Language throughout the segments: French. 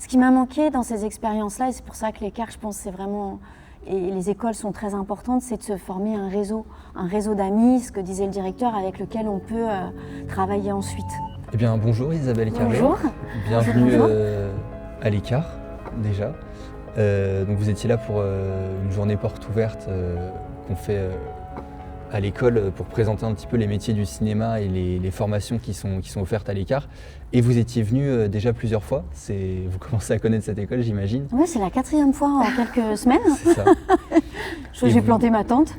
Ce qui m'a manqué dans ces expériences-là, et c'est pour ça que l'écart, je pense, c'est vraiment, et les écoles sont très importantes, c'est de se former un réseau d'amis, ce que disait le directeur, avec lequel on peut travailler ensuite. Eh bien, bonjour Isabelle Carré. Bonjour. Bienvenue Bonjour. À l'écart, déjà. Donc vous étiez là pour une journée porte ouverte qu'on fait à l'école pour présenter un petit peu les métiers du cinéma et les formations qui sont offertes à l'écart. Et vous étiez venu déjà plusieurs fois. Vous commencez à connaître cette école, j'imagine. Oui, c'est la 4e fois en quelques semaines. C'est ça. Je crois que j'ai planté ma tente.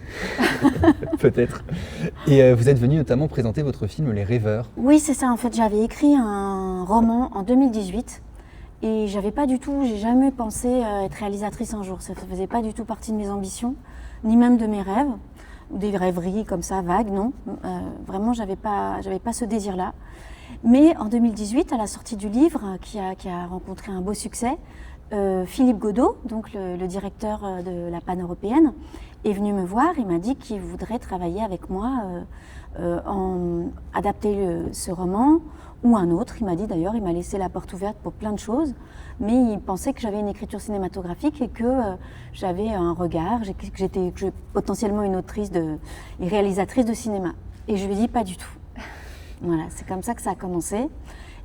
Peut-être. Et vous êtes venu notamment présenter votre film Les Rêveurs. Oui, c'est ça. En fait, j'avais écrit un roman en 2018 et j'ai jamais pensé être réalisatrice un jour. Ça ne faisait pas du tout partie de mes ambitions, ni même de mes rêves, ou des rêveries comme ça, vagues, non. Vraiment, j'avais pas ce désir-là. Mais en 2018, à la sortie du livre, qui a rencontré un beau succès, Philippe Godot, donc le directeur de la Pan-Européenne, est venu me voir et m'a dit qu'il voudrait travailler avec moi adapter ce roman ou un autre. Il m'a dit d'ailleurs, il m'a laissé la porte ouverte pour plein de choses, mais il pensait que j'avais une écriture cinématographique et que j'avais un regard, que j'étais potentiellement une autrice et réalisatrice de cinéma. Et je lui ai dit pas du tout. Voilà, c'est comme ça que ça a commencé.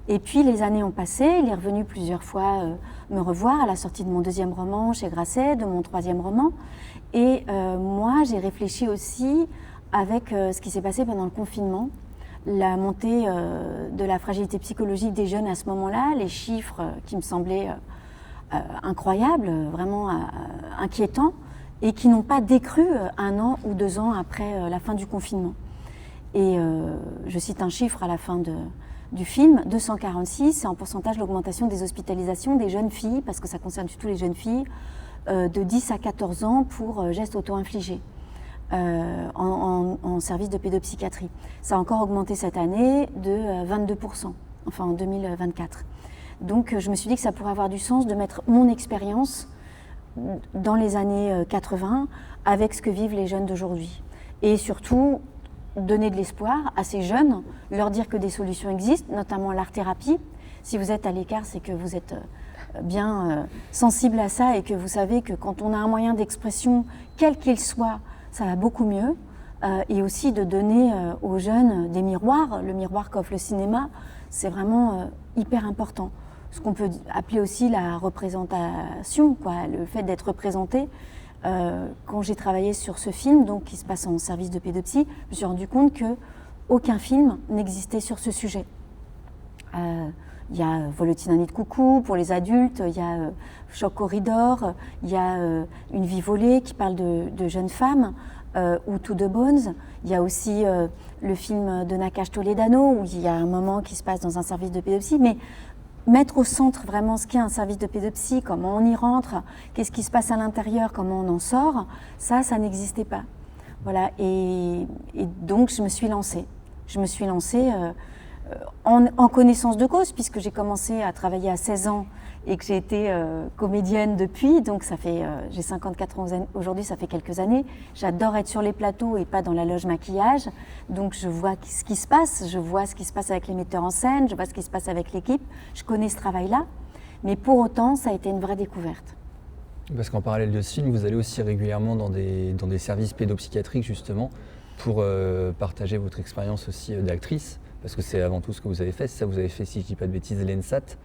Et puis les années ont passé, il est revenu plusieurs fois me revoir à la sortie de mon 2e roman chez Grasset, de mon 3e roman. Et moi, j'ai réfléchi aussi avec ce qui s'est passé pendant le confinement, la montée de la fragilité psychologique des jeunes à ce moment-là, les chiffres qui me semblaient incroyables, vraiment inquiétants, et qui n'ont pas décru 1 an ou 2 ans après la fin du confinement. Et je cite un chiffre à la fin du film, 246, c'est en pourcentage l'augmentation des hospitalisations des jeunes filles, parce que ça concerne surtout les jeunes filles, de 10 à 14 ans pour gestes auto-infligés en service de pédopsychiatrie. Ça a encore augmenté cette année de 22%, enfin en 2024. Donc je me suis dit que ça pourrait avoir du sens de mettre mon expérience dans les années 80 avec ce que vivent les jeunes d'aujourd'hui. Et surtout, donner de l'espoir à ces jeunes, leur dire que des solutions existent, notamment l'art-thérapie. Si vous êtes à l'écart, c'est que vous êtes bien sensible à ça et que vous savez que quand on a un moyen d'expression, quel qu'il soit, ça va beaucoup mieux. Et aussi de donner aux jeunes des miroirs. Le miroir qu'offre le cinéma, c'est vraiment hyper important. Ce qu'on peut appeler aussi la représentation, quoi, le fait d'être représenté. Quand j'ai travaillé sur ce film, donc qui se passe en service de pédopsie, je me suis rendu compte qu'aucun film n'existait sur ce sujet. Il y a Volotine un nid de coucou pour les adultes, il y a Choc Corridor, il y a Une vie volée qui parle de jeunes femmes, ou To the Bones. Il y a aussi le film de Nakash Toledano où il y a un moment qui se passe dans un service de pédopsie. Mais mettre au centre vraiment ce qu'est un service de pédopsie, comment on y rentre, qu'est-ce qui se passe à l'intérieur, comment on en sort, ça n'existait pas. Voilà, et donc je me suis lancée. En connaissance de cause, puisque j'ai commencé à travailler à 16 ans et que j'ai été comédienne depuis, donc j'ai 54 ans aujourd'hui, ça fait quelques années. J'adore être sur les plateaux et pas dans la loge maquillage, donc je vois ce qui se passe, avec les metteurs en scène, je vois ce qui se passe avec l'équipe, je connais ce travail-là, mais pour autant, ça a été une vraie découverte. Parce qu'en parallèle de ce film, vous allez aussi régulièrement dans des services pédopsychiatriques justement pour partager votre expérience aussi d'actrice, parce que c'est avant tout ce que vous avez fait. C'est ça, vous avez fait, si je ne dis pas de bêtises, l'ENSAT,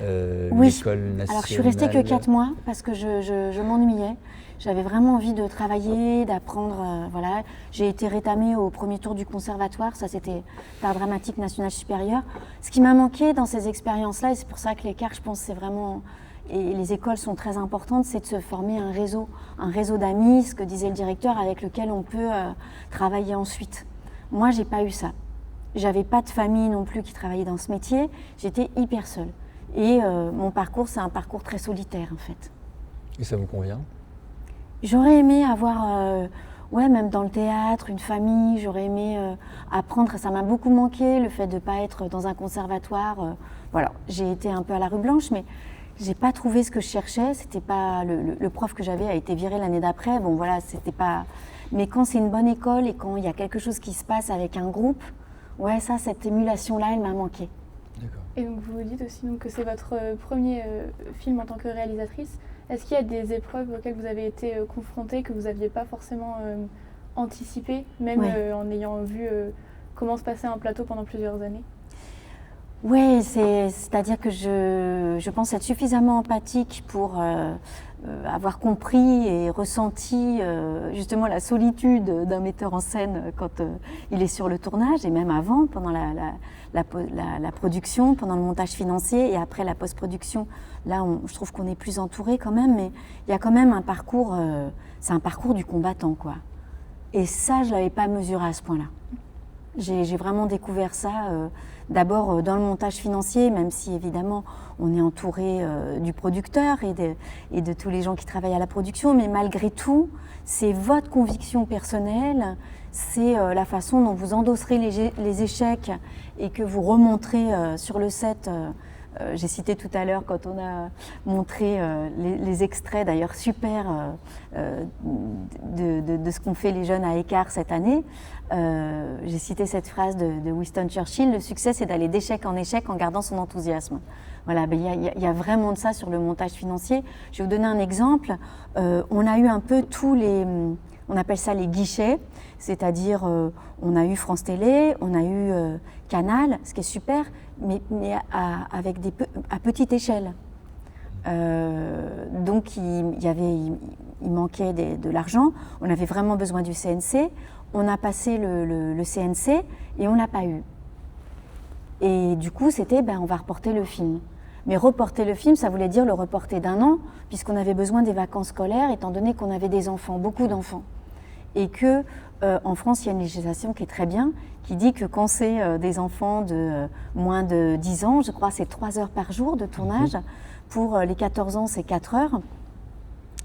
oui. l'École nationale. Alors je suis restée que 4 mois parce que je m'ennuyais. J'avais vraiment envie de travailler, d'apprendre. Voilà. J'ai été rétamée au premier tour du conservatoire, ça c'était l'Art dramatique national supérieur. Ce qui m'a manqué dans ces expériences-là, et c'est pour ça que l'écart, je pense, c'est vraiment... Et les écoles sont très importantes, c'est de se former un réseau d'amis, ce que disait le directeur, avec lequel on peut travailler ensuite. Moi, j'ai pas eu ça. J'avais pas de famille non plus qui travaillait dans ce métier, j'étais hyper seule. Et mon parcours, c'est un parcours très solitaire en fait. Et ça vous convient ? J'aurais aimé avoir, même dans le théâtre, une famille, j'aurais aimé apprendre, ça m'a beaucoup manqué, le fait de ne pas être dans un conservatoire. Voilà, j'ai été un peu à la rue Blanche, mais j'ai pas trouvé ce que je cherchais, c'était pas, le prof que j'avais a été viré l'année d'après, bon voilà, c'était pas... Mais quand c'est une bonne école et quand il y a quelque chose qui se passe avec un groupe, cette émulation-là, elle m'a manqué. D'accord. Et donc vous dites aussi donc, que c'est votre premier film en tant que réalisatrice. Est-ce qu'il y a des épreuves auxquelles vous avez été confrontée que vous n'aviez pas forcément anticipées, même en ayant vu comment se passait un plateau pendant plusieurs années? Oui, c'est-à-dire que je pense être suffisamment empathique pour avoir compris et ressenti justement la solitude d'un metteur en scène quand il est sur le tournage, et même avant, pendant la production, pendant le montage financier et après la post-production. Là, je trouve qu'on est plus entouré quand même, mais il y a quand même un parcours, c'est un parcours du combattant, quoi. Et ça, je ne l'avais pas mesuré à ce point-là. J'ai vraiment découvert ça d'abord dans le montage financier, même si évidemment on est entouré du producteur et de tous les gens qui travaillent à la production, mais malgré tout, c'est votre conviction personnelle, c'est la façon dont vous endosserez les échecs et que vous remonterez sur le set. J'ai cité tout à l'heure quand on a montré les extraits d'ailleurs super de ce qu'ont fait les jeunes à Écart cette année. J'ai cité cette phrase de Winston Churchill: le succès, c'est d'aller d'échec en échec en gardant son enthousiasme. Voilà, il y a vraiment de ça sur le montage financier. Je vais vous donner un exemple. On a eu un peu tous les, on appelle ça les guichets, c'est-à-dire on a eu France Télé, on a eu Canal, ce qui est super, mais à petite échelle. Donc il manquait de l'argent, on avait vraiment besoin du CNC, on a passé le CNC et on ne l'a pas eu. Et du coup c'était on va reporter le film. Mais reporter le film, ça voulait dire le reporter d'1 an, puisqu'on avait besoin des vacances scolaires, étant donné qu'on avait des enfants, beaucoup d'enfants. Et que en France, il y a une législation qui est très bien, qui dit que quand c'est des enfants de moins de 10 ans, je crois c'est 3 heures par jour de tournage. Pour les 14 ans, c'est 4 heures.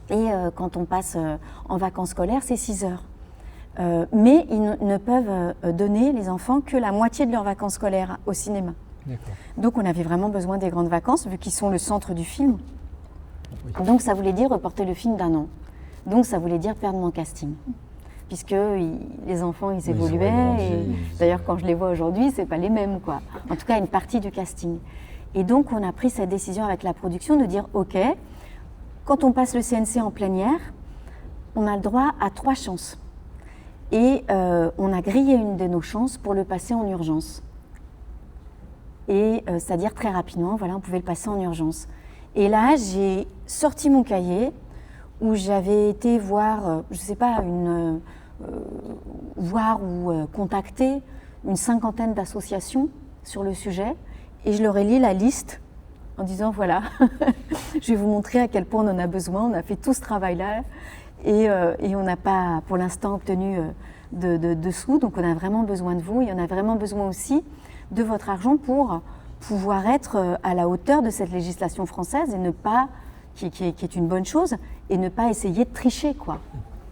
Et quand on passe en vacances scolaires, c'est 6 heures. Mais ils ne peuvent donner, les enfants, que la moitié de leurs vacances scolaires au cinéma. Donc on avait vraiment besoin des grandes vacances, vu qu'ils sont le centre du film. Oui. Donc ça voulait dire reporter le film d'1 an. Donc ça voulait dire perdre mon casting. Puisque les enfants, ils évoluaient. Et d'ailleurs, quand je les vois aujourd'hui, c'est pas les mêmes, quoi. En tout cas, une partie du casting. Et donc, on a pris cette décision avec la production de dire, OK, quand on passe le CNC en plénière, on a le droit à 3 chances. Et on a grillé une de nos chances pour le passer en urgence. Et c'est-à-dire très rapidement, voilà, on pouvait le passer en urgence. Et là, j'ai sorti mon cahier où j'avais été voir, je ne sais pas, voir ou contacter une 50aine d'associations sur le sujet, et je leur ai lu la liste en disant voilà, je vais vous montrer à quel point on en a besoin. On a fait tout ce travail-là et on n'a pas pour l'instant obtenu de sous, donc on a vraiment besoin de vous et on a vraiment besoin aussi de votre argent pour pouvoir être à la hauteur de cette législation française et ne pas, qui est une bonne chose, et ne pas essayer de tricher, quoi.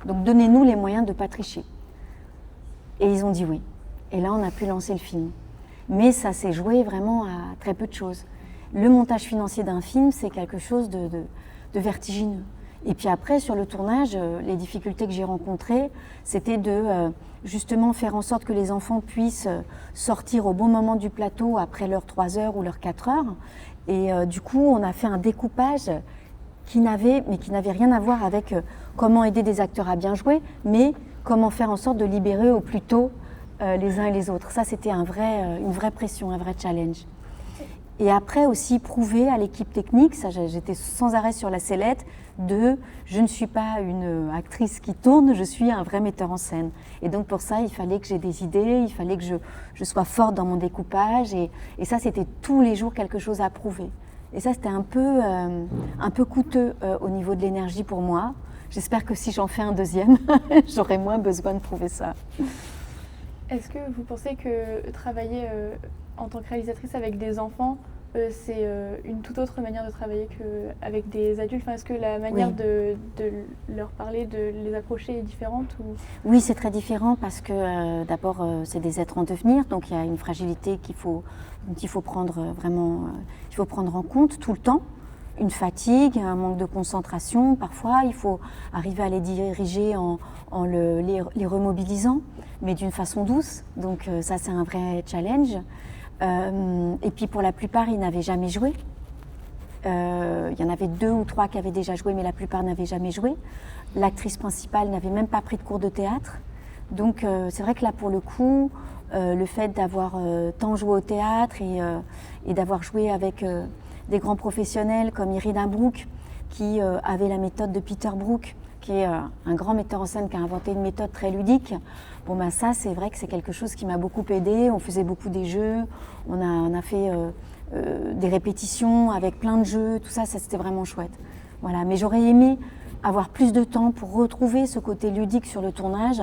Donc donnez-nous les moyens de ne pas tricher. Et ils ont dit oui. Et là, on a pu lancer le film. Mais ça s'est joué vraiment à très peu de choses. Le montage financier d'un film, c'est quelque chose de vertigineux. Et puis après, sur le tournage, les difficultés que j'ai rencontrées, c'était de justement faire en sorte que les enfants puissent sortir au bon moment du plateau après leurs 3 heures ou leurs 4 heures. Et du coup, on a fait un découpage qui n'avait rien à voir avec comment aider des acteurs à bien jouer, mais comment faire en sorte de libérer au plus tôt les uns et les autres. Ça, c'était une vraie pression, un vrai challenge. Et après aussi prouver à l'équipe technique, ça j'étais sans arrêt sur la sellette, je ne suis pas une actrice qui tourne, je suis un vrai metteur en scène. Et donc pour ça, il fallait que j'ai des idées, il fallait que je sois forte dans mon découpage, et ça c'était tous les jours quelque chose à prouver. Et ça c'était un peu coûteux au niveau de l'énergie pour moi. J'espère que si j'en fais un deuxième, j'aurai moins besoin de prouver ça. Est-ce que vous pensez que travailler en tant que réalisatrice avec des enfants, c'est une toute autre manière de travailler qu'avec des adultes? Est-ce que la manière de leur parler, de les approcher est différente ou... Oui, c'est très différent parce que d'abord, c'est des êtres en devenir, donc il y a une fragilité qu'il faut prendre en compte tout le temps. Une fatigue, un manque de concentration, parfois il faut arriver à les diriger en les remobilisant, mais d'une façon douce, donc ça c'est un vrai challenge. Et puis pour la plupart, ils n'avaient jamais joué. Il y en avait 2 ou 3 qui avaient déjà joué, mais la plupart n'avaient jamais joué. L'actrice principale n'avait même pas pris de cours de théâtre. Donc c'est vrai que là, pour le coup, le fait d'avoir tant joué au théâtre et d'avoir joué avec des grands professionnels comme Irina Brook, qui avait la méthode de Peter Brook, qui est un grand metteur en scène qui a inventé une méthode très ludique. Bon, ben ça, c'est vrai que c'est quelque chose qui m'a beaucoup aidée. On faisait beaucoup des jeux, on a fait des répétitions avec plein de jeux, tout ça, c'était vraiment chouette. Voilà. Mais j'aurais aimé avoir plus de temps pour retrouver ce côté ludique sur le tournage.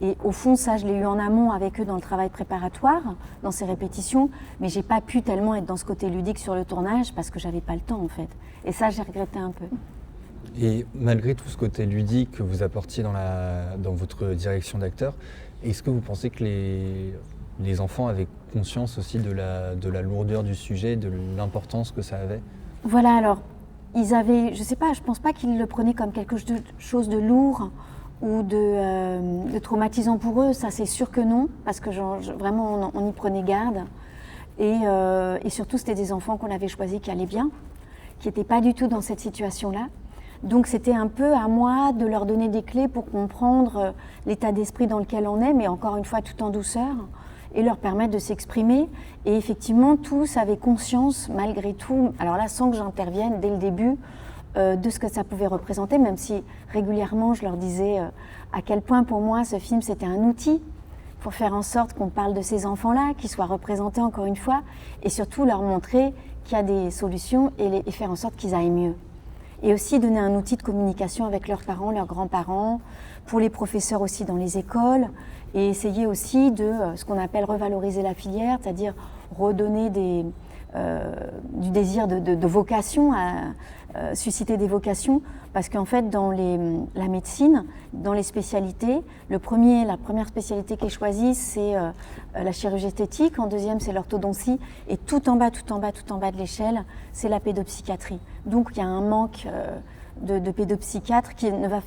Et au fond, ça, je l'ai eu en amont avec eux dans le travail préparatoire, dans ces répétitions, mais j'ai pas pu tellement être dans ce côté ludique sur le tournage parce que j'avais pas le temps en fait. Et ça, j'ai regretté un peu. Et malgré tout ce côté ludique que vous apportiez dans votre direction d'acteur, est-ce que vous pensez que les enfants avaient conscience aussi de la lourdeur du sujet, de l'importance que ça avait? Voilà, alors, ils avaient, je sais pas, je pense pas qu'ils le prenaient comme quelque chose de lourd ou de traumatisant pour eux, ça c'est sûr que non, parce que vraiment on y prenait garde. Et surtout, c'était des enfants qu'on avait choisis qui allaient bien, qui n'étaient pas du tout dans cette situation-là. Donc c'était un peu à moi de leur donner des clés pour comprendre l'état d'esprit dans lequel on est, mais encore une fois tout en douceur, et leur permettre de s'exprimer. Et effectivement, tous avaient conscience, malgré tout, alors là sans que j'intervienne dès le début, de ce que ça pouvait représenter, même si régulièrement je leur disais à quel point pour moi ce film c'était un outil pour faire en sorte qu'on parle de ces enfants-là, qu'ils soient représentés encore une fois, et surtout leur montrer qu'il y a des solutions et faire en sorte qu'ils aillent mieux. Et aussi donner un outil de communication avec leurs parents, leurs grands-parents, pour les professeurs aussi dans les écoles, et essayer aussi de ce qu'on appelle revaloriser la filière, c'est-à-dire redonner du désir de vocation, susciter des vocations, parce qu'en fait dans la médecine, dans les spécialités, la première spécialité qui est choisie c'est la chirurgie esthétique, en deuxième c'est l'orthodontie, et tout en bas de l'échelle c'est la pédopsychiatrie. Donc il y a un manque de pédopsychiatres qui ne va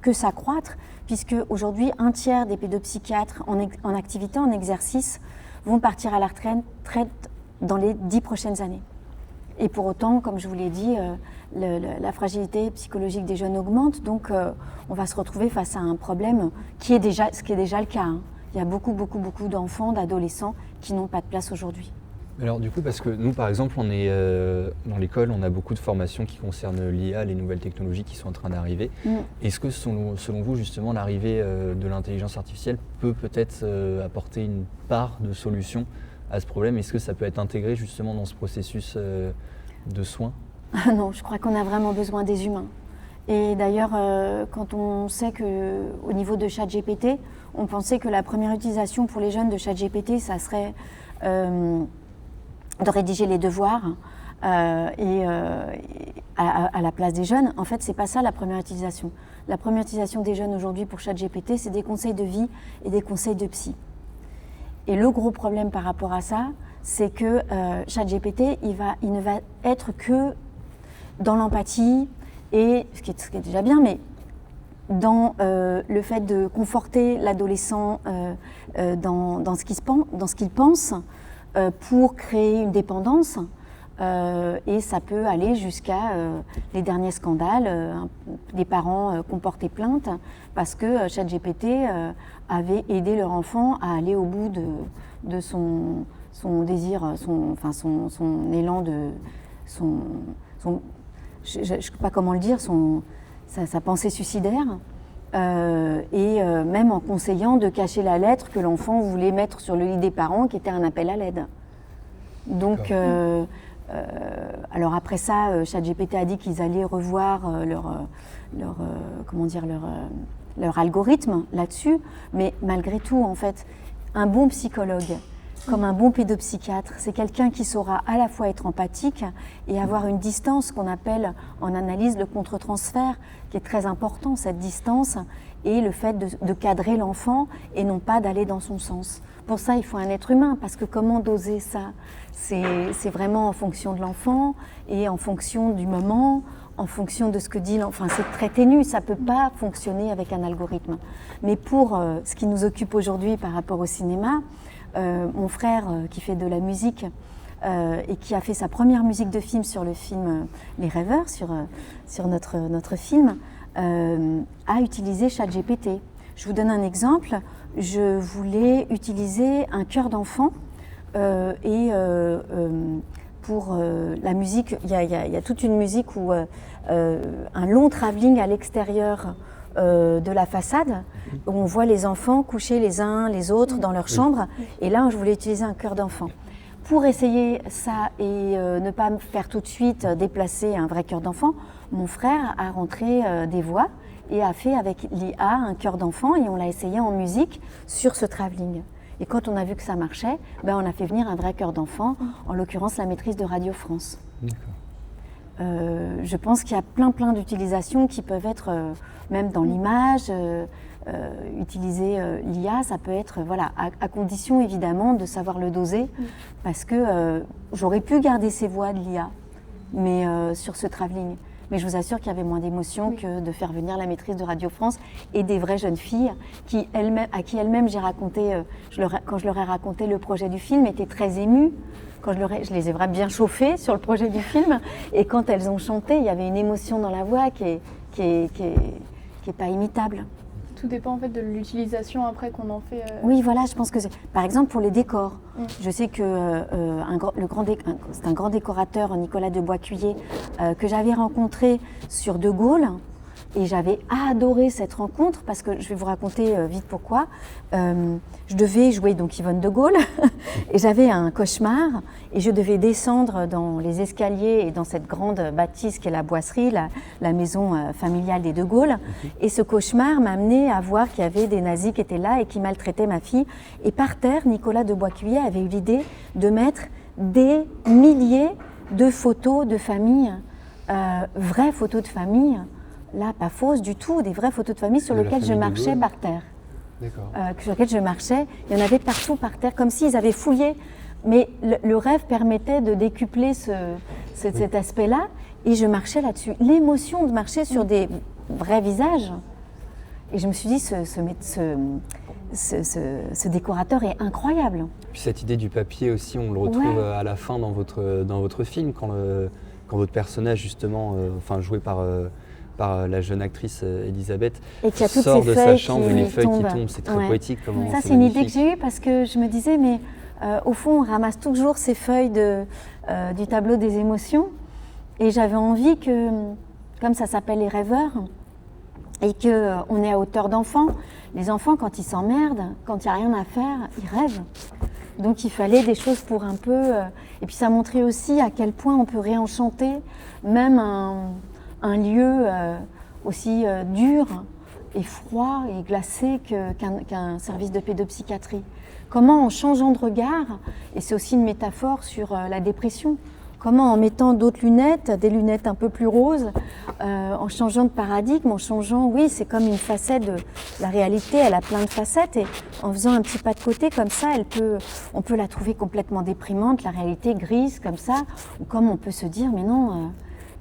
que s'accroître, puisque aujourd'hui 1/3 des pédopsychiatres en activité, en exercice, vont partir à la retraite dans les 10 prochaines années. Et pour autant, comme je vous l'ai dit, la fragilité psychologique des jeunes augmente, donc on va se retrouver face à un problème ce qui est déjà le cas. Hein. Il y a beaucoup d'enfants, d'adolescents qui n'ont pas de place aujourd'hui. Alors du coup, parce que nous par exemple, on est dans l'école, on a beaucoup de formations qui concernent l'IA, les nouvelles technologies qui sont en train d'arriver. Est-ce que selon vous, justement, l'arrivée de l'intelligence artificielle peut-être apporter une part de solution à ce problème? Est-ce que ça peut être intégré justement dans ce processus de soins? Non, je crois qu'on a vraiment besoin des humains. Et d'ailleurs, quand on sait qu'au niveau de ChatGPT, on pensait que la première utilisation pour les jeunes de ChatGPT, ça serait de rédiger les devoirs à la place des jeunes. En fait, c'est pas ça la première utilisation. La première utilisation des jeunes aujourd'hui pour ChatGPT, c'est des conseils de vie et des conseils de psy. Et le gros problème par rapport à ça, c'est que ChatGPT, il ne va être que dans l'empathie, et ce qui est déjà bien, mais dans le fait de conforter l'adolescent dans ce qu'il pense, pour créer une dépendance. Et ça peut aller jusqu'à les derniers scandales, des parents qui ont porté plainte parce que ChatGPT avait aidé leur enfant à aller au bout de son désir, son élan je ne sais pas comment le dire, sa pensée suicidaire, et même en conseillant de cacher la lettre que l'enfant voulait mettre sur le lit des parents, qui était un appel à l'aide. Donc, alors après ça, ChatGPT a dit qu'ils allaient revoir leur algorithme là-dessus, mais malgré tout, en fait, un bon psychologue, comme un bon pédopsychiatre, c'est quelqu'un qui saura à la fois être empathique et avoir une distance qu'on appelle en analyse le contre-transfert, qui est très important, cette distance, et le fait de cadrer l'enfant et non pas d'aller dans son sens. Pour ça, il faut un être humain, parce que comment doser ça? C'est vraiment en fonction de l'enfant et en fonction du moment, en fonction de ce que dit l'enfant. Enfin, c'est très ténu, ça ne peut pas fonctionner avec un algorithme. Mais pour ce qui nous occupe aujourd'hui par rapport au cinéma, mon frère qui fait de la musique et qui a fait sa première musique de film sur le film Les Rêveurs, sur notre film, a utilisé ChatGPT. Je vous donne un exemple. Je voulais utiliser un chœur d'enfant pour la musique, il y a toute une musique où un long travelling à l'extérieur de la façade, où on voit les enfants coucher les uns les autres dans leur chambre. Et là, je voulais utiliser un chœur d'enfant. Pour essayer ça et ne pas me faire tout de suite déplacer un vrai chœur d'enfant, mon frère a rentré des voix et a fait avec l'IA un chœur d'enfant et on l'a essayé en musique sur ce travelling. Et quand on a vu que ça marchait, on a fait venir un vrai chœur d'enfant, en l'occurrence la maîtrise de Radio France. Je pense qu'il y a plein d'utilisations qui peuvent être, même dans l'image, utiliser l'IA, ça peut être, à condition évidemment de savoir le doser, parce que j'aurais pu garder ces voix de l'IA, mais sur ce travelling. Mais je vous assure qu'il y avait moins d'émotion que de faire venir la maîtrise de Radio France et des vraies jeunes filles à qui elles-mêmes j'ai raconté, quand je leur ai raconté le projet du film, étaient très émues. Quand je les ai vraiment bien chauffées sur le projet du film. Et quand elles ont chanté, il y avait une émotion dans la voix qui est pas imitable. Tout dépend en fait de l'utilisation après qu'on en fait. Oui, voilà, je pense que par exemple pour les décors. Je sais que c'est un grand décorateur, Nicolas de Boiscuyer, que j'avais rencontré sur De Gaulle. Et j'avais adoré cette rencontre parce que je vais vous raconter vite pourquoi. Je devais jouer donc Yvonne de Gaulle et j'avais un cauchemar et je devais descendre dans les escaliers et dans cette grande bâtisse qu'est la Boisserie, la maison familiale des de Gaulle. Et ce cauchemar m'a amené à voir qu'il y avait des nazis qui étaient là et qui maltraitaient ma fille. Et par terre, Nicolas de Boiscuyer avait eu l'idée de mettre des milliers de photos de famille, vraies photos de famille. Là, pas fausses du tout, des vraies photos de famille sur lesquelles je marchais par terre. Sur lesquelles je marchais, il y en avait partout par terre, comme s'ils avaient fouillé. Mais le rêve permettait de décupler cet aspect-là, et je marchais là-dessus. L'émotion de marcher sur des vrais visages. Et je me suis dit, ce décorateur est incroyable. Puis cette idée du papier aussi, on le retrouve à la fin dans votre film, quand votre personnage, justement, joué par la jeune actrice Elisabeth, sort de sa chambre et les feuilles qui tombent. C'est très poétique. Ça, c'est une idée que j'ai eue parce que je me disais, mais au fond, on ramasse toujours ces feuilles du tableau des émotions. Et j'avais envie que, comme ça s'appelle Les Rêveurs, et qu'on est à hauteur d'enfants, les enfants, quand ils s'emmerdent, quand il n'y a rien à faire, ils rêvent. Donc il fallait des choses pour un peu... Et puis ça montrait aussi à quel point on peut réenchanter même un lieu aussi dur et froid et glacé qu'un service de pédopsychiatrie. Comment en changeant de regard, et c'est aussi une métaphore sur la dépression, comment en mettant d'autres lunettes, des lunettes un peu plus roses, en changeant de paradigme, en changeant, oui, c'est comme une facette de la réalité, elle a plein de facettes, et en faisant un petit pas de côté comme ça, on peut la trouver complètement déprimante, la réalité grise comme ça, ou comme on peut se dire, mais non,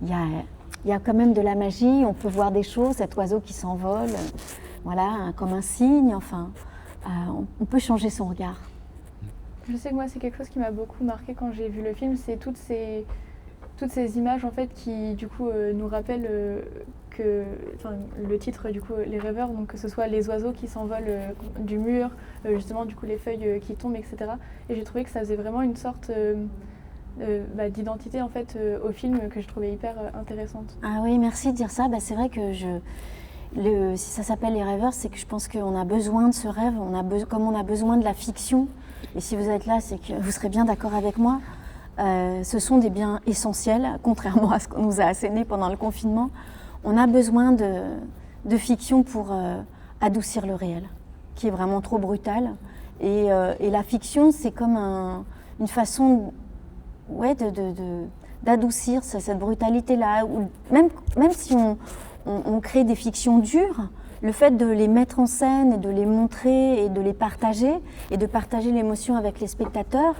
il y a quand même de la magie, on peut voir des choses, cet oiseau qui s'envole, voilà, comme un signe, enfin, on peut changer son regard. Je sais que moi, c'est quelque chose qui m'a beaucoup marqué quand j'ai vu le film, c'est toutes ces images en fait qui du coup nous rappellent le titre du coup Les Rêveurs, donc que ce soit les oiseaux qui s'envolent du mur, justement du coup les feuilles qui tombent, etc. Et j'ai trouvé que ça faisait vraiment une sorte d'identité en fait au film que je trouvais hyper intéressante. Ah oui, merci de dire ça. C'est vrai que si ça s'appelle Les Rêveurs, c'est que je pense qu'on a besoin de ce rêve, comme on a besoin de la fiction. Et si vous êtes là, c'est que vous serez bien d'accord avec moi. Ce sont des biens essentiels, contrairement à ce qu'on nous a asséné pendant le confinement. On a besoin de fiction pour adoucir le réel, qui est vraiment trop brutal. Et la fiction, c'est comme une façon d'adoucir cette brutalité-là. Même si on crée des fictions dures, le fait de les mettre en scène et de les montrer et de les partager et de partager l'émotion avec les spectateurs,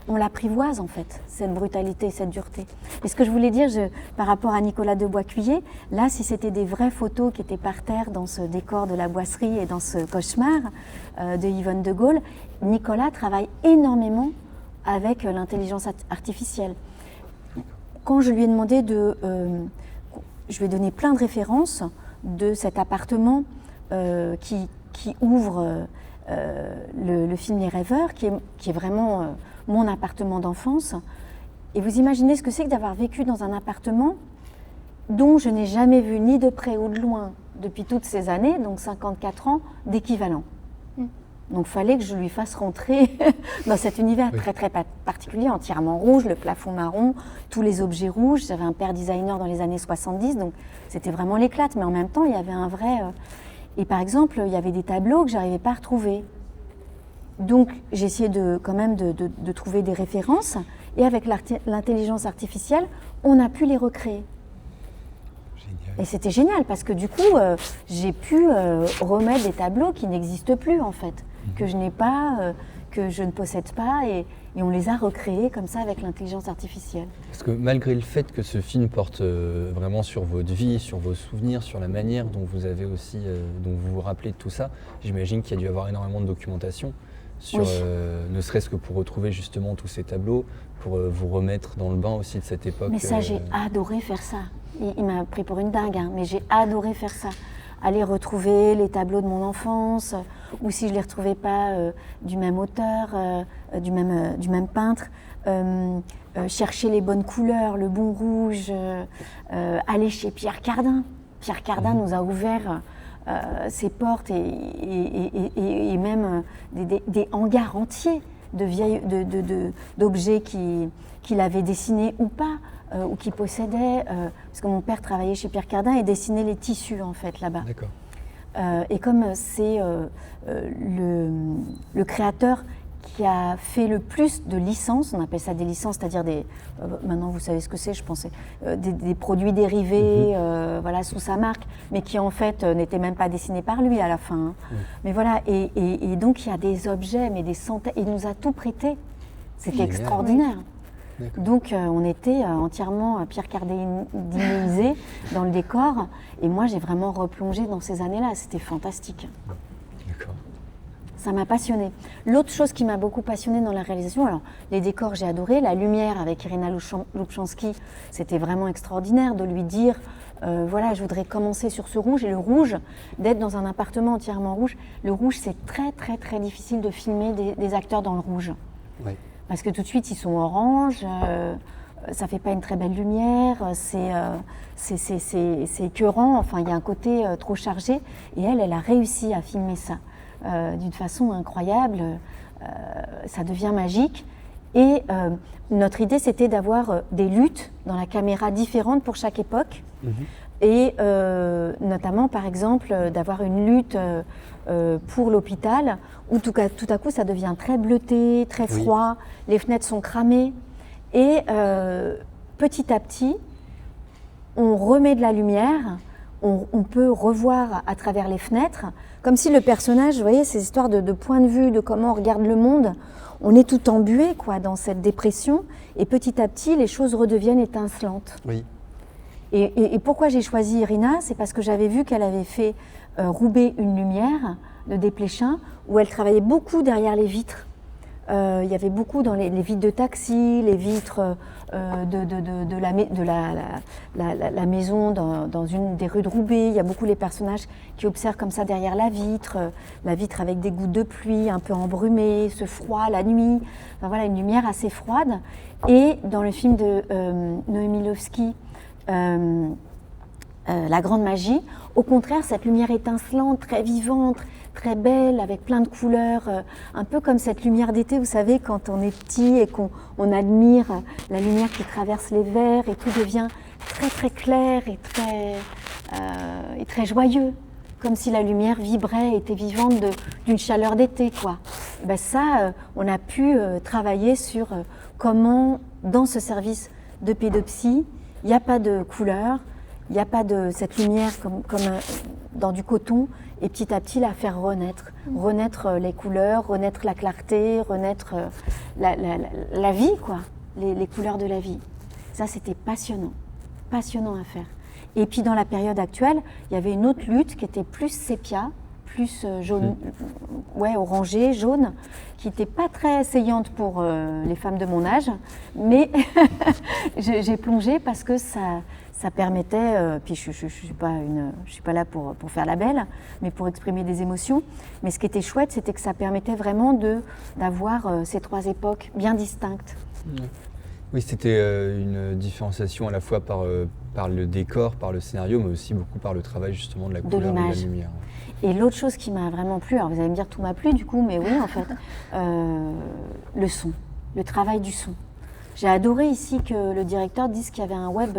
on l'apprivoise en fait, cette brutalité, cette dureté. Et ce que je voulais dire par rapport à Nicolas de Boiscuiller, là, si c'était des vraies photos qui étaient par terre dans ce décor de la Boisserie et dans ce cauchemar de Yvonne de Gaulle, Nicolas travaille énormément avec l'intelligence artificielle. Quand je lui ai demandé je lui ai donné plein de références de cet appartement qui ouvre le film Les Rêveurs, qui est vraiment mon appartement d'enfance. Et vous imaginez ce que c'est que d'avoir vécu dans un appartement dont je n'ai jamais vu ni de près ou de loin depuis toutes ces années, donc 54 ans, d'équivalent. Donc il fallait que je lui fasse rentrer dans cet univers très très particulier, entièrement rouge, le plafond marron, tous les objets rouges. J'avais un père designer dans les années 70, donc c'était vraiment l'éclate, mais en même temps il y avait un vrai... Et par exemple, il y avait des tableaux que je n'arrivais pas à retrouver. Donc j'ai essayé quand même de trouver des références, et avec l'intelligence artificielle, on a pu les recréer. Génial. Et c'était génial, parce que du coup, j'ai pu remettre des tableaux qui n'existent plus en fait, que je n'ai pas, que je ne possède pas, et on les a recréés comme ça avec l'intelligence artificielle. Parce que malgré le fait que ce film porte vraiment sur votre vie, sur vos souvenirs, sur la manière dont vous avez aussi, dont vous vous rappelez de tout ça, j'imagine qu'il y a dû y avoir énormément de documentation sur, ne serait-ce que pour retrouver justement tous ces tableaux, pour vous remettre dans le bain aussi de cette époque. Mais ça, j'ai adoré faire ça. Il m'a pris pour une dingue, hein, mais j'ai adoré faire ça. Aller retrouver les tableaux de mon enfance, ou si je ne les retrouvais pas du même auteur, du même peintre, chercher les bonnes couleurs, le bon rouge, aller chez Pierre Cardin. Pierre Cardin nous a ouvert ses portes et même des hangars entiers d'objets qu'il avait dessinés ou pas, ou qu'il possédait, parce que mon père travaillait chez Pierre Cardin et dessinait les tissus en fait là-bas. D'accord. Et comme c'est le créateur qui a fait le plus de licences, on appelle ça des licences, c'est-à-dire maintenant vous savez ce que c'est, je pensais, des produits dérivés voilà, sous sa marque, mais qui en fait n'étaient même pas dessinés par lui à la fin. Hein. Mais voilà, et donc il y a des objets, mais des centaines, il nous a tout prêté. C'était extraordinaire. Donc on était entièrement Pierre Cardinisé dans le décor, et moi j'ai vraiment replongé dans ces années-là, c'était fantastique. D'accord. Ça m'a passionnée. L'autre chose qui m'a beaucoup passionnée dans la réalisation, alors les décors j'ai adoré, la lumière avec Irina Lubchansky, c'était vraiment extraordinaire de lui dire voilà, je voudrais commencer sur ce rouge, et le rouge, d'être dans un appartement entièrement rouge, le rouge c'est très très très difficile de filmer des acteurs dans le rouge. Oui. Parce que tout de suite, ils sont orange, ça fait pas une très belle lumière, c'est écœurant, enfin, il y a un côté trop chargé. Et elle a réussi à filmer ça d'une façon incroyable, ça devient magique. Et notre idée, c'était d'avoir des luttes dans la caméra différentes pour chaque époque. Et notamment, par exemple, d'avoir une lutte pour l'hôpital, où tout à coup, ça devient très bleuté, très froid, les fenêtres sont cramées. Et petit à petit, on remet de la lumière, on peut revoir à travers les fenêtres, comme si le personnage, vous voyez, ces histoires de point de vue, de comment on regarde le monde, on est tout embué quoi, dans cette dépression, et petit à petit, les choses redeviennent étincelantes. Oui. Et pourquoi j'ai choisi Irina, c'est parce que j'avais vu qu'elle avait fait Roubaix une lumière de Desplechin, où elle travaillait beaucoup derrière les vitres. Il y avait beaucoup dans les vitres de taxi, les vitres de la maison dans une des rues de Roubaix. Il y a beaucoup les personnages qui observent comme ça derrière la vitre avec des gouttes de pluie un peu embrumées, ce froid, la nuit. Enfin, voilà, une lumière assez froide. Et dans le film de Noémie Lovski, La Grande Magie, au contraire, cette lumière étincelante, très vivante, très belle, avec plein de couleurs, un peu comme cette lumière d'été, vous savez, quand on est petit et qu'on admire la lumière qui traverse les verres et tout devient très très clair et très joyeux, comme si la lumière vibrait, était vivante d'une chaleur d'été, quoi. Et ben ça, on a pu travailler sur comment, dans ce service de pédopsie, il n'y a pas de couleurs, Il n'y a pas de cette lumière comme dans du coton, et petit à petit la faire renaître. Renaître les couleurs, renaître la clarté, renaître la vie, quoi, les couleurs de la vie. Ça, c'était passionnant à faire. Et puis dans la période actuelle, il y avait une autre lutte qui était plus sépia, plus jaune, orangé, jaune, qui n'était pas très essayante pour les femmes de mon âge, mais j'ai plongé parce que ça permettait, puis je suis pas là pour faire la belle, mais pour exprimer des émotions. Mais ce qui était chouette, c'était que ça permettait vraiment d'avoir ces trois époques bien distinctes. Oui, c'était une différenciation à la fois par le décor, par le scénario, mais aussi beaucoup par le travail justement de la couleur et de la lumière. Et l'autre chose qui m'a vraiment plu, alors vous allez me dire tout m'a plu du coup, mais oui en fait, le son, le travail du son. J'ai adoré ici que le directeur dise qu'il y avait un web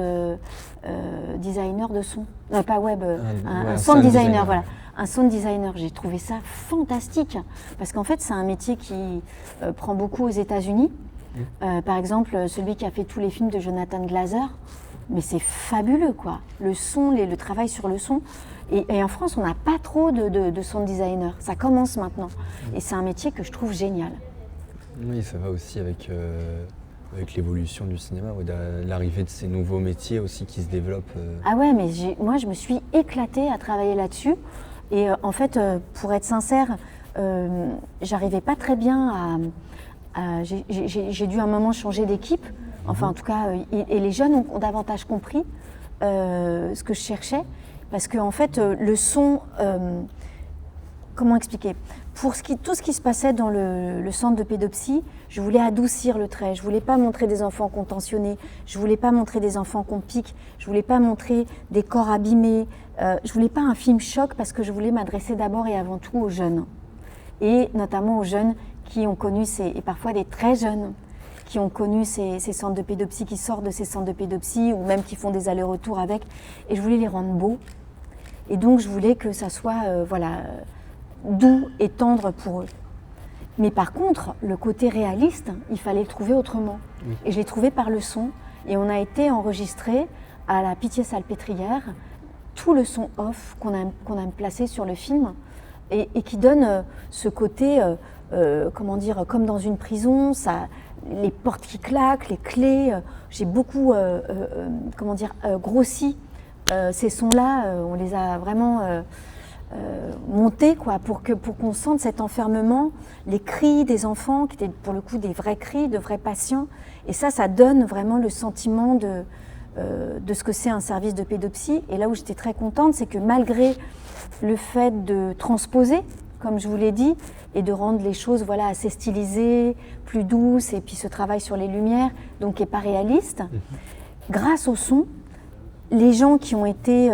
designer de son. Pas web, un sound designer, voilà. Un sound designer. J'ai trouvé ça fantastique. Parce qu'en fait, c'est un métier qui prend beaucoup aux États-Unis. Par exemple, celui qui a fait tous les films de Jonathan Glazer. Mais c'est fabuleux, quoi. Le son, le travail sur le son. Et en France, on n'a pas trop de sound designer. Ça commence maintenant. Et c'est un métier que je trouve génial. Oui, ça va aussi avec l'évolution du cinéma, l'arrivée de ces nouveaux métiers aussi qui se développent. Ah ouais, mais moi je me suis éclatée à travailler là-dessus. Et en fait, pour être sincère, j'arrivais pas très bien j'ai dû à un moment changer d'équipe. Enfin, en tout cas, et les jeunes ont davantage compris ce que je cherchais. Parce qu'en fait, le son... comment expliquer ? Pour tout ce qui se passait dans le centre de pédopsie, je voulais adoucir le trait. Je voulais pas montrer des enfants qu'on tentionnait. Je voulais pas montrer des enfants qu'on pique. Je voulais pas montrer des corps abîmés. Je voulais pas un film choc parce que je voulais m'adresser d'abord et avant tout aux jeunes. Et notamment aux jeunes qui ont connu, et parfois des très jeunes, qui ont connu ces centres de pédopsie, qui sortent de ces centres de pédopsie ou même qui font des allers-retours avec. Et je voulais les rendre beaux. Et donc je voulais que ça soit doux et tendre pour eux. Mais par contre, le côté réaliste, il fallait le trouver autrement. Oui. Et je l'ai trouvé par le son. Et on a été enregistré à la Pitié-Salpêtrière, tout le son off qu'on a placé sur le film et qui donne ce côté, comment dire, comme dans une prison, les portes qui claquent, les clés. J'ai beaucoup, comment dire, grossi ces sons-là. On les a vraiment... monter quoi, pour qu'on sente cet enfermement, les cris des enfants qui étaient pour le coup des vrais cris, de vrais patients, et ça donne vraiment le sentiment de ce que c'est un service de pédopsie. Et là où j'étais très contente, c'est que malgré le fait de transposer, comme je vous l'ai dit, et de rendre les choses assez stylisées, plus douces, et puis ce travail sur les lumières, donc qui n'est pas réaliste, grâce au son, les gens qui ont été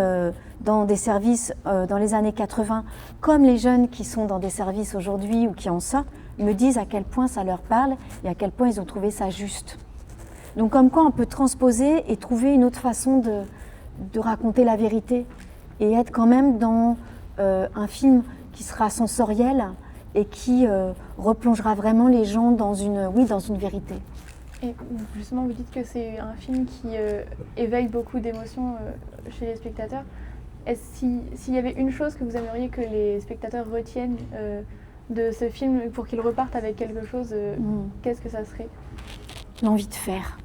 dans des services dans les années 80, comme les jeunes qui sont dans des services aujourd'hui ou qui en sortent, me disent à quel point ça leur parle et à quel point ils ont trouvé ça juste. Donc comme quoi on peut transposer et trouver une autre façon de raconter la vérité et être quand même dans un film qui sera sensoriel et qui replongera vraiment les gens dans une vérité. Et justement, vous dites que c'est un film qui éveille beaucoup d'émotions chez les spectateurs. S'il y avait une chose que vous aimeriez que les spectateurs retiennent de ce film pour qu'ils repartent avec quelque chose, qu'est-ce que ça serait ? L'envie de faire.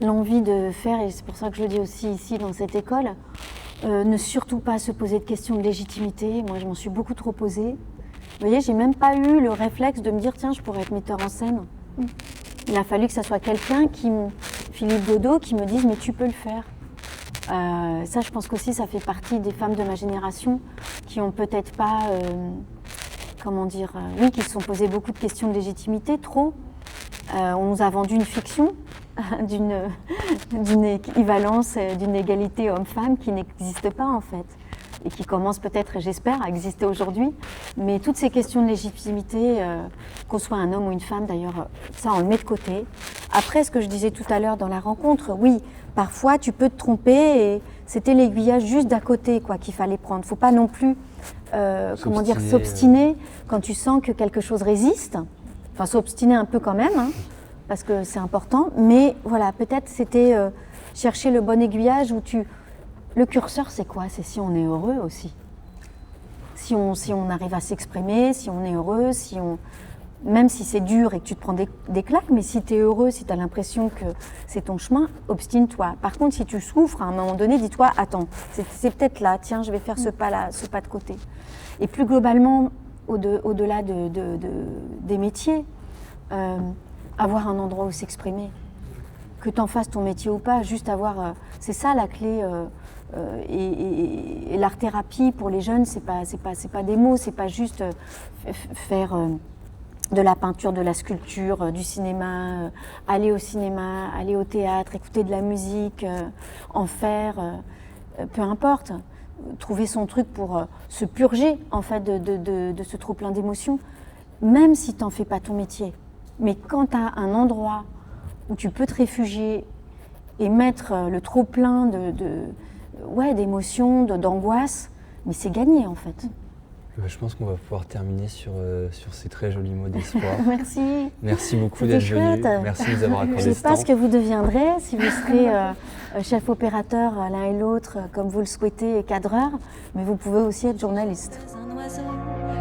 L'envie de faire, et c'est pour ça que je le dis aussi ici dans cette école, ne surtout pas se poser de questions de légitimité. Moi, je m'en suis beaucoup trop posée. Vous voyez, j'ai même pas eu le réflexe de me dire, tiens, je pourrais être metteur en scène. Il a fallu que ça soit quelqu'un, Philippe Godot, qui me dise, mais tu peux le faire. Ça, je pense qu'aussi, ça fait partie des femmes de ma génération qui ont peut-être pas, qui se sont posées beaucoup de questions de légitimité, trop. On nous a vendu une fiction d'une équivalence, d'une égalité homme-femme qui n'existe pas en fait. Et qui commence peut-être, j'espère, à exister aujourd'hui. Mais toutes ces questions de légitimité, qu'on soit un homme ou une femme d'ailleurs, ça on le met de côté. Après, ce que je disais tout à l'heure dans la rencontre, oui, parfois tu peux te tromper et c'était l'aiguillage juste d'à côté qu'il fallait prendre. Il ne faut pas non plus s'obstiner quand tu sens que quelque chose résiste. Enfin, s'obstiner un peu quand même, parce que c'est important. Mais voilà, peut-être c'était chercher le bon aiguillage où tu le curseur, c'est quoi? C'est si on est heureux aussi. Si on arrive à s'exprimer, si on est heureux, même si c'est dur et que tu te prends des claques, mais si tu es heureux, si tu as l'impression que c'est ton chemin, obstine-toi. Par contre, si tu souffres, à un moment donné, dis-toi, attends, c'est peut-être là, tiens, je vais faire ce pas-là, ce pas de côté. Et plus globalement, au-delà des métiers, avoir un endroit où s'exprimer. Que tu en fasses ton métier ou pas, juste avoir... c'est ça la clé. Et l'art-thérapie pour les jeunes, c'est pas des mots, c'est pas juste faire de la peinture, de la sculpture, du cinéma, aller au cinéma, aller au théâtre, écouter de la musique, en faire, peu importe. Trouver son truc pour se purger en fait de ce trop plein d'émotions, même si tu n'en fais pas ton métier. Mais quand tu as un endroit où tu peux te réfugier et mettre le trop plein d'émotions, d'angoisse, mais c'est gagné en fait. Je pense qu'on va pouvoir terminer sur ces très jolis mots d'espoir. Merci. Merci beaucoup d'être venu. Merci de nous avoir accordé ce temps. Je ne sais pas ce que vous deviendrez, si vous serez chef opérateur l'un et l'autre, comme vous le souhaitez, et cadreur, mais vous pouvez aussi être journaliste. Un oiseau,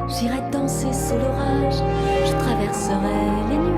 j'irai danser sous l'orage, je traverserai les nuits.